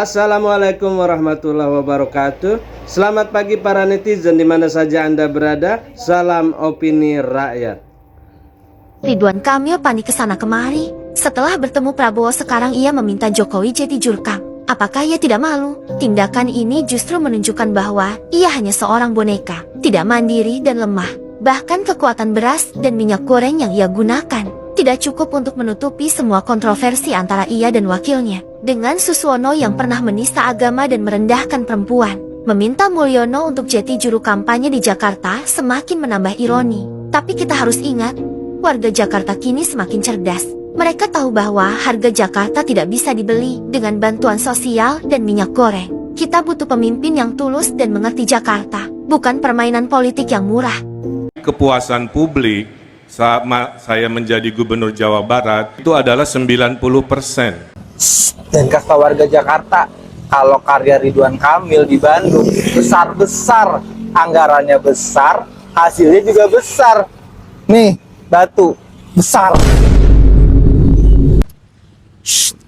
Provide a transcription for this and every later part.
Assalamualaikum warahmatullahi wabarakatuh. Selamat pagi para netizen di mana saja Anda berada. Salam opini rakyat. Ridwan Kamil panik kesana kemari. Setelah bertemu Prabowo sekarang ia meminta Jokowi jadi jurkam. Apakah ia tidak malu? Tindakan ini justru menunjukkan bahwa ia hanya seorang boneka, tidak mandiri dan lemah. Bahkan kekuatan beras dan minyak goreng yang ia gunakan tidak cukup untuk menutupi semua kontroversi antara ia dan wakilnya. Dengan Suswono yang pernah menista agama dan merendahkan perempuan, meminta Mulyono untuk jadi juru kampanye di Jakarta semakin menambah ironi. Tapi kita harus ingat, warga Jakarta kini semakin cerdas. Mereka tahu bahwa harga Jakarta tidak bisa dibeli dengan bantuan sosial dan minyak goreng. Kita butuh pemimpin yang tulus dan mengerti Jakarta, bukan permainan politik yang murah. Kepuasan publik sama saya menjadi gubernur Jawa Barat itu adalah 90%. Dan kata warga Jakarta, kalau karya Ridwan Kamil di Bandung besar-besar, anggarannya besar, hasilnya juga besar. Nih, batu besar.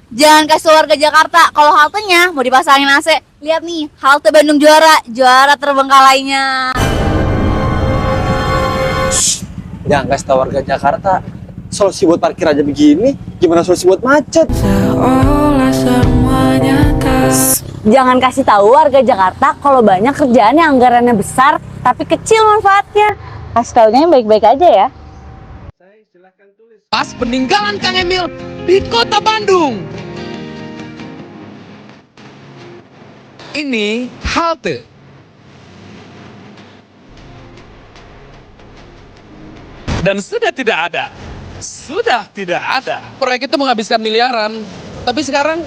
Jangan kasih warga Jakarta kalau haltenya mau dipasangin AC. Lihat nih, halte Bandung juara terbengkalainya. Jangan kasih tahu warga Jakarta, solusi buat parkir aja begini, gimana solusi buat macet? Jangan kasih tahu warga Jakarta kalau banyak kerjaan yang anggarannya besar tapi kecil manfaatnya. Kasih taunya yang baik-baik aja ya. Pas peninggalan Kang Emil di kota Bandung. Ini halte. Dan sudah tidak ada. Proyek itu menghabiskan miliaran, tapi sekarang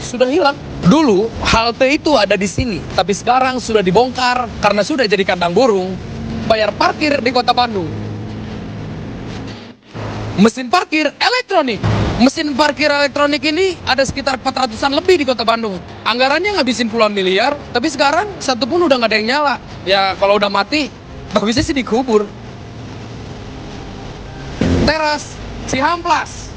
sudah hilang. Dulu halte itu ada di sini, tapi sekarang sudah dibongkar karena sudah jadi kandang burung. Bayar parkir di kota Bandung. Mesin parkir elektronik. Mesin parkir elektronik ini ada sekitar 400-an lebih di kota Bandung. Anggarannya ngabisin puluhan miliar, tapi sekarang satu pun udah nggak ada yang nyala. Ya kalau udah mati, bagusnya sih dikubur. Teras Cihamplas.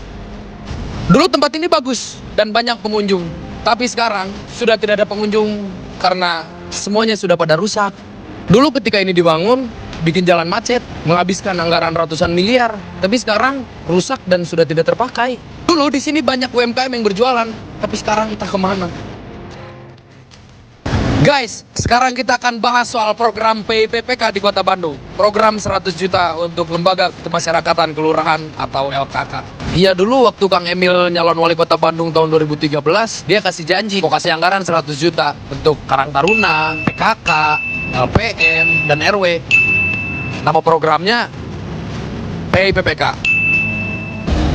Dulu tempat ini bagus dan banyak pengunjung, tapi sekarang sudah tidak ada pengunjung karena semuanya sudah pada rusak. Dulu ketika ini dibangun, bikin jalan macet, menghabiskan anggaran ratusan miliar, tapi sekarang rusak dan sudah tidak terpakai. Dulu di sini banyak UMKM yang berjualan, tapi sekarang entah kemana. Guys, sekarang kita akan bahas soal program PIPPK di Kota Bandung. Program 100 juta untuk Lembaga Kemasyarakatan Kelurahan atau LKK. Iya, dulu waktu Kang Emil nyalon wali kota Bandung tahun 2013, dia kasih janji mau kasih anggaran 100 juta untuk Karang Taruna, PKK, LPM, dan RW. Nama programnya PIPPK.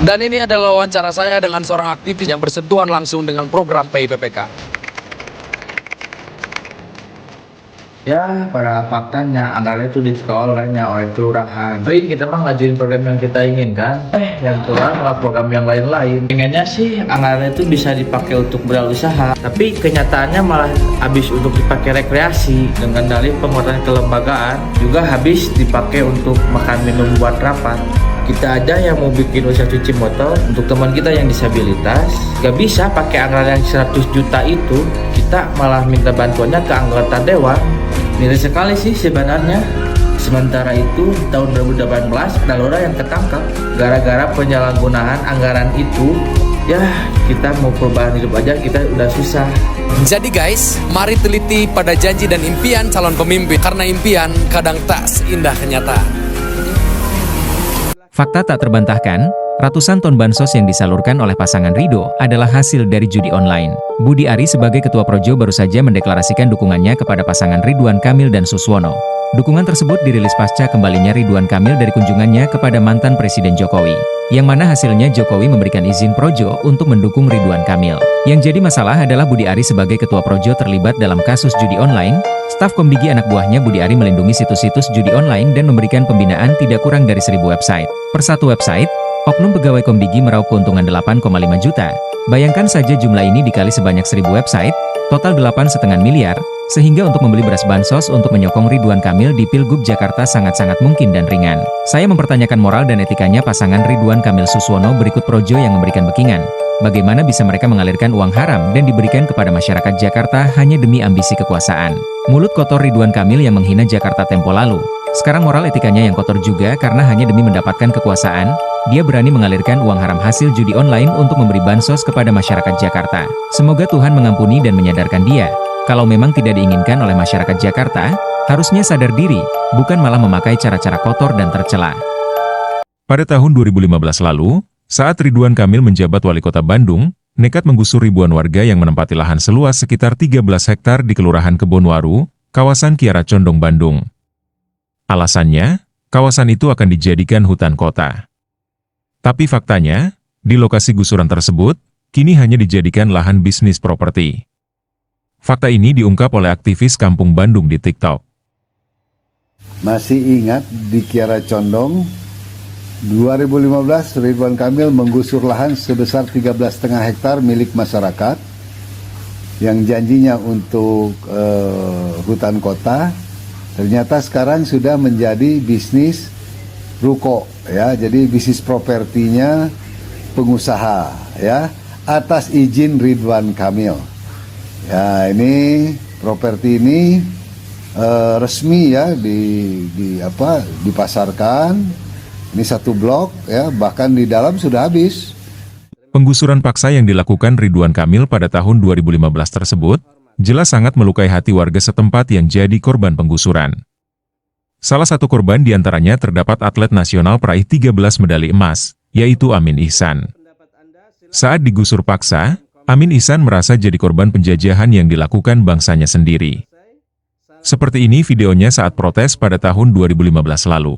Dan ini adalah wawancara saya dengan seorang aktivis yang bersentuhan langsung dengan program PIPPK. Ya, pada faktanya anggaran itu dikelola oleh kelurahan. Tapi kita mah ngajuin program yang kita inginkan. Yang kelurahan malah program yang lain-lain. Pengennya sih anggaran itu bisa dipakai untuk berusaha, tapi kenyataannya malah habis untuk dipakai rekreasi. Dengan dalih penguatan kelembagaan juga habis dipakai untuk makan minum buat rapat. Kita aja yang mau bikin usaha cuci motor untuk teman kita yang disabilitas, gak bisa pakai anggaran yang 100 juta itu. Kita malah minta bantuannya ke anggota dewan. Miris sekali sih sebenarnya. Sementara itu tahun 2018 ada lurah yang ketangkap gara-gara penyalahgunaan anggaran itu. Ya, kita mau perubahan hidup aja kita udah susah. Jadi guys, mari teliti pada janji dan impian calon pemimpin, karena impian kadang tak seindah kenyataan. Fakta tak terbantahkan, ratusan ton bansos yang disalurkan oleh pasangan Ridho adalah hasil dari judi online. Budi Ari sebagai Ketua Projo baru saja mendeklarasikan dukungannya kepada pasangan Ridwan Kamil dan Suswono. Dukungan tersebut dirilis pasca kembalinya Ridwan Kamil dari kunjungannya kepada mantan Presiden Jokowi, yang mana hasilnya Jokowi memberikan izin Projo untuk mendukung Ridwan Kamil. Yang jadi masalah adalah Budi Ari sebagai Ketua Projo terlibat dalam kasus judi online. Staf Komdigi anak buahnya Budi Ari melindungi situs-situs judi online dan memberikan pembinaan tidak kurang dari 1.000 website. Per satu website, oknum pegawai Komdigi meraup keuntungan 8,5 juta. Bayangkan saja jumlah ini dikali sebanyak 1.000 website, total 8,5 miliar. Sehingga untuk membeli beras bansos untuk menyokong Ridwan Kamil di Pilgub Jakarta sangat-sangat mungkin dan ringan. Saya mempertanyakan moral dan etikanya pasangan Ridwan Kamil Suswono berikut projo yang memberikan backingan. Bagaimana bisa mereka mengalirkan uang haram dan diberikan kepada masyarakat Jakarta hanya demi ambisi kekuasaan? Mulut kotor Ridwan Kamil yang menghina Jakarta tempo lalu. Sekarang moral etikanya yang kotor juga karena hanya demi mendapatkan kekuasaan, dia berani mengalirkan uang haram hasil judi online untuk memberi bansos kepada masyarakat Jakarta. Semoga Tuhan mengampuni dan menyadarkan dia. Kalau memang tidak diinginkan oleh masyarakat Jakarta, harusnya sadar diri, bukan malah memakai cara-cara kotor dan tercela. Pada tahun 2015 lalu, saat Ridwan Kamil menjabat wali kota Bandung, nekat menggusur ribuan warga yang menempati lahan seluas sekitar 13 hektar di Kelurahan Kebonwaru, kawasan Kiara Condong, Bandung. Alasannya, kawasan itu akan dijadikan hutan kota. Tapi faktanya, di lokasi gusuran tersebut, kini hanya dijadikan lahan bisnis properti. Fakta ini diungkap oleh aktivis Kampung Bandung di TikTok. Masih ingat di Kiara Condong, 2015 Ridwan Kamil menggusur lahan sebesar 13,5 hektar milik masyarakat yang janjinya untuk hutan kota, ternyata sekarang sudah menjadi bisnis ruko, ya. Jadi bisnis propertinya pengusaha, ya, atas izin Ridwan Kamil. Ya, ini properti ini resmi, ya, dipasarkan. Ini satu blok, ya, bahkan di dalam sudah habis. Penggusuran paksa yang dilakukan Ridwan Kamil pada tahun 2015 tersebut jelas sangat melukai hati warga setempat yang jadi korban penggusuran. Salah satu korban diantaranya terdapat atlet nasional peraih 13 medali emas, yaitu Amin Ihsan. Saat digusur paksa, Amin Ihsan merasa jadi korban penjajahan yang dilakukan bangsanya sendiri. Seperti ini videonya saat protes pada tahun 2015 lalu.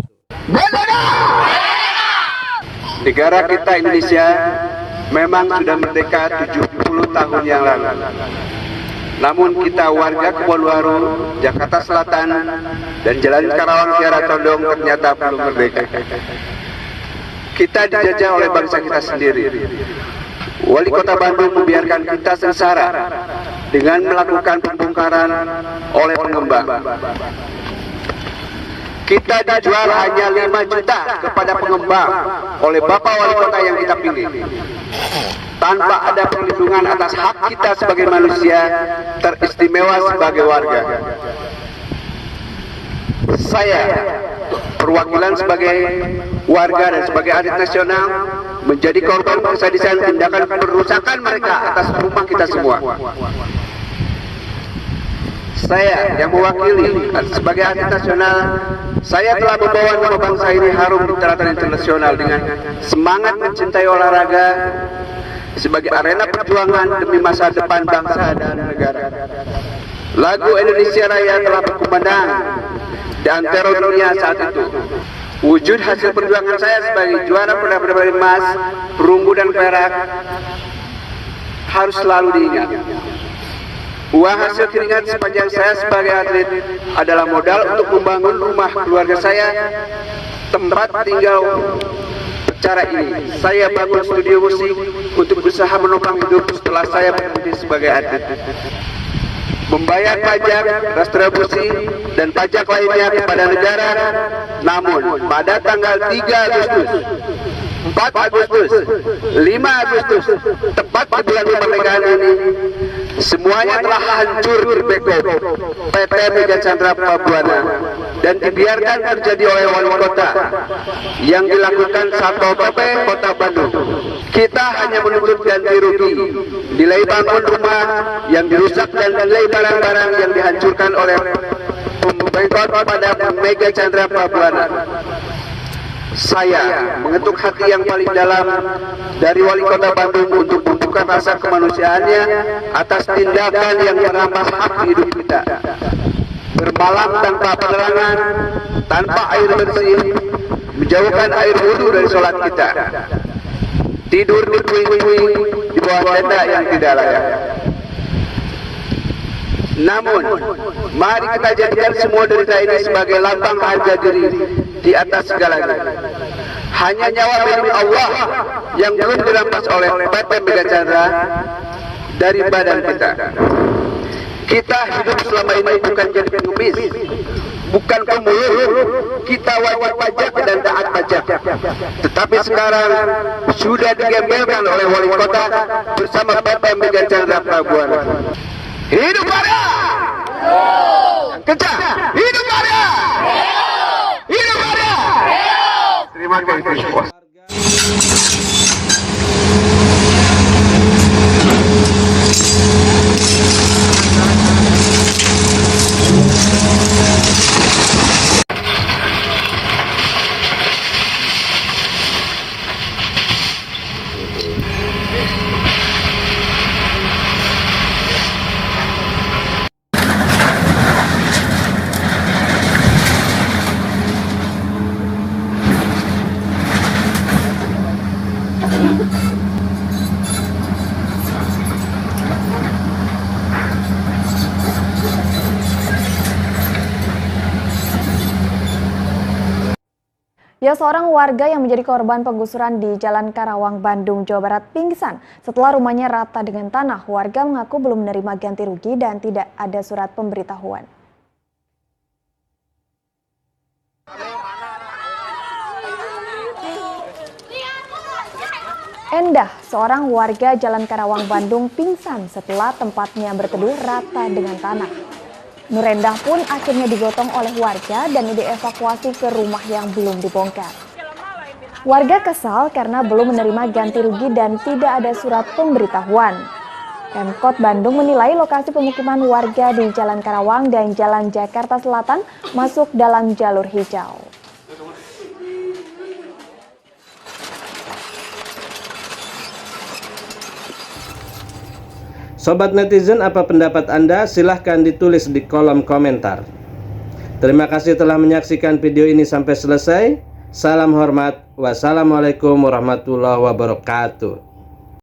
Negara kita Indonesia memang sudah merdeka 70 tahun yang lalu. Namun kita warga Kebonwaru, Jakarta Selatan, dan Jalan Karawang Kiara Condong ternyata belum merdeka. Kita dijajah oleh bangsa kita sendiri. Wali Kota Bandung membiarkan kita sengsara dengan melakukan pembongkaran oleh pengembang. Kita dijual hanya 5 juta kepada pengembang oleh Bapak Wali Kota yang kita pilih. Tanpa ada perlindungan atas hak kita sebagai manusia, teristimewa sebagai warga. Saya, perwakilan sebagai warga dan sebagai atlet nasional, menjadi korban persadisan tindakan perusakan mereka atas rumah kita semua. Saya yang mewakili sebagai atlet nasional, saya telah membawa nama bangsa ini harum di tataran internasional dengan semangat mencintai olahraga sebagai arena perjuangan demi masa depan bangsa dan negara. Lagu Indonesia Raya telah berkumandang di antara dunia saat itu. Wujud hasil perjuangan saya sebagai juara medali emas, perunggu dan perak harus selalu diingat. Uang hasil keringat sepanjang saya sebagai atlet adalah modal untuk membangun rumah keluarga saya, tempat tinggal. Cara ini, saya bangun studio musik untuk berusaha menopang hidup setelah saya berhenti sebagai atlet. Membayar pajak, retribusi, dan pajak lainnya kepada negara. Namun, pada tanggal 3 Agustus, 4 Agustus, 5 Agustus, tepat di bulan kemerdekaan ini, semuanya telah hancur berbeko PT Mega Chandra Pabuana dan dibiarkan terjadi oleh wali kota yang dilakukan Satpol PP Kota Bandung. Kita hanya menuntut ganti rugi, nilai bangun rumah yang dirusak dan nilai barang-barang yang dihancurkan oleh pembengkot pada Mega Chandra Pabuana. Saya mengetuk hati yang paling dalam dari wali kota Bandung untuk membuka rasa kemanusiaannya atas tindakan yang merampas hak hidup kita. Bermalam tanpa penerangan, tanpa air bersih, menjauhkan air wudhu dari sholat kita. Tidur di puing-puing di bawah tenda yang tidak layak. Namun, mari kita jadikan semua derita ini sebagai lambang harga diri di atas segalanya. Hanya nyawa milik Allah yang belum dirampas oleh PT Mega Chandra dari badan kita. Kita hidup selama ini bukan jadi pengemis, bukan pemulung. Kita wajib pajak dan taat pajak. Tetapi sekarang sudah digembelkan oleh wali kota bersama Bapak Mega Chandra Prabuana. Hidup Arya! Kencang! Hidup Arya! Hidup Arya! Terima kasih semua. Ya, seorang warga yang menjadi korban penggusuran di Jalan Karawang, Bandung, Jawa Barat pingsan setelah rumahnya rata dengan tanah. Warga mengaku belum menerima ganti rugi dan tidak ada surat pemberitahuan. Endah, seorang warga Jalan Karawang, Bandung pingsan setelah tempatnya berteduh rata dengan tanah. Nur Endah pun akhirnya digotong oleh warga dan dievakuasi ke rumah yang belum dibongkar. Warga kesal karena belum menerima ganti rugi dan tidak ada surat pemberitahuan. Pemkot Bandung menilai lokasi pemukiman warga di Jalan Karawang dan Jalan Jakarta Selatan masuk dalam jalur hijau. Sobat netizen, apa pendapat Anda? Silahkan ditulis di kolom komentar. Terima kasih telah menyaksikan video ini sampai selesai. Salam hormat. Wassalamualaikum warahmatullahi wabarakatuh.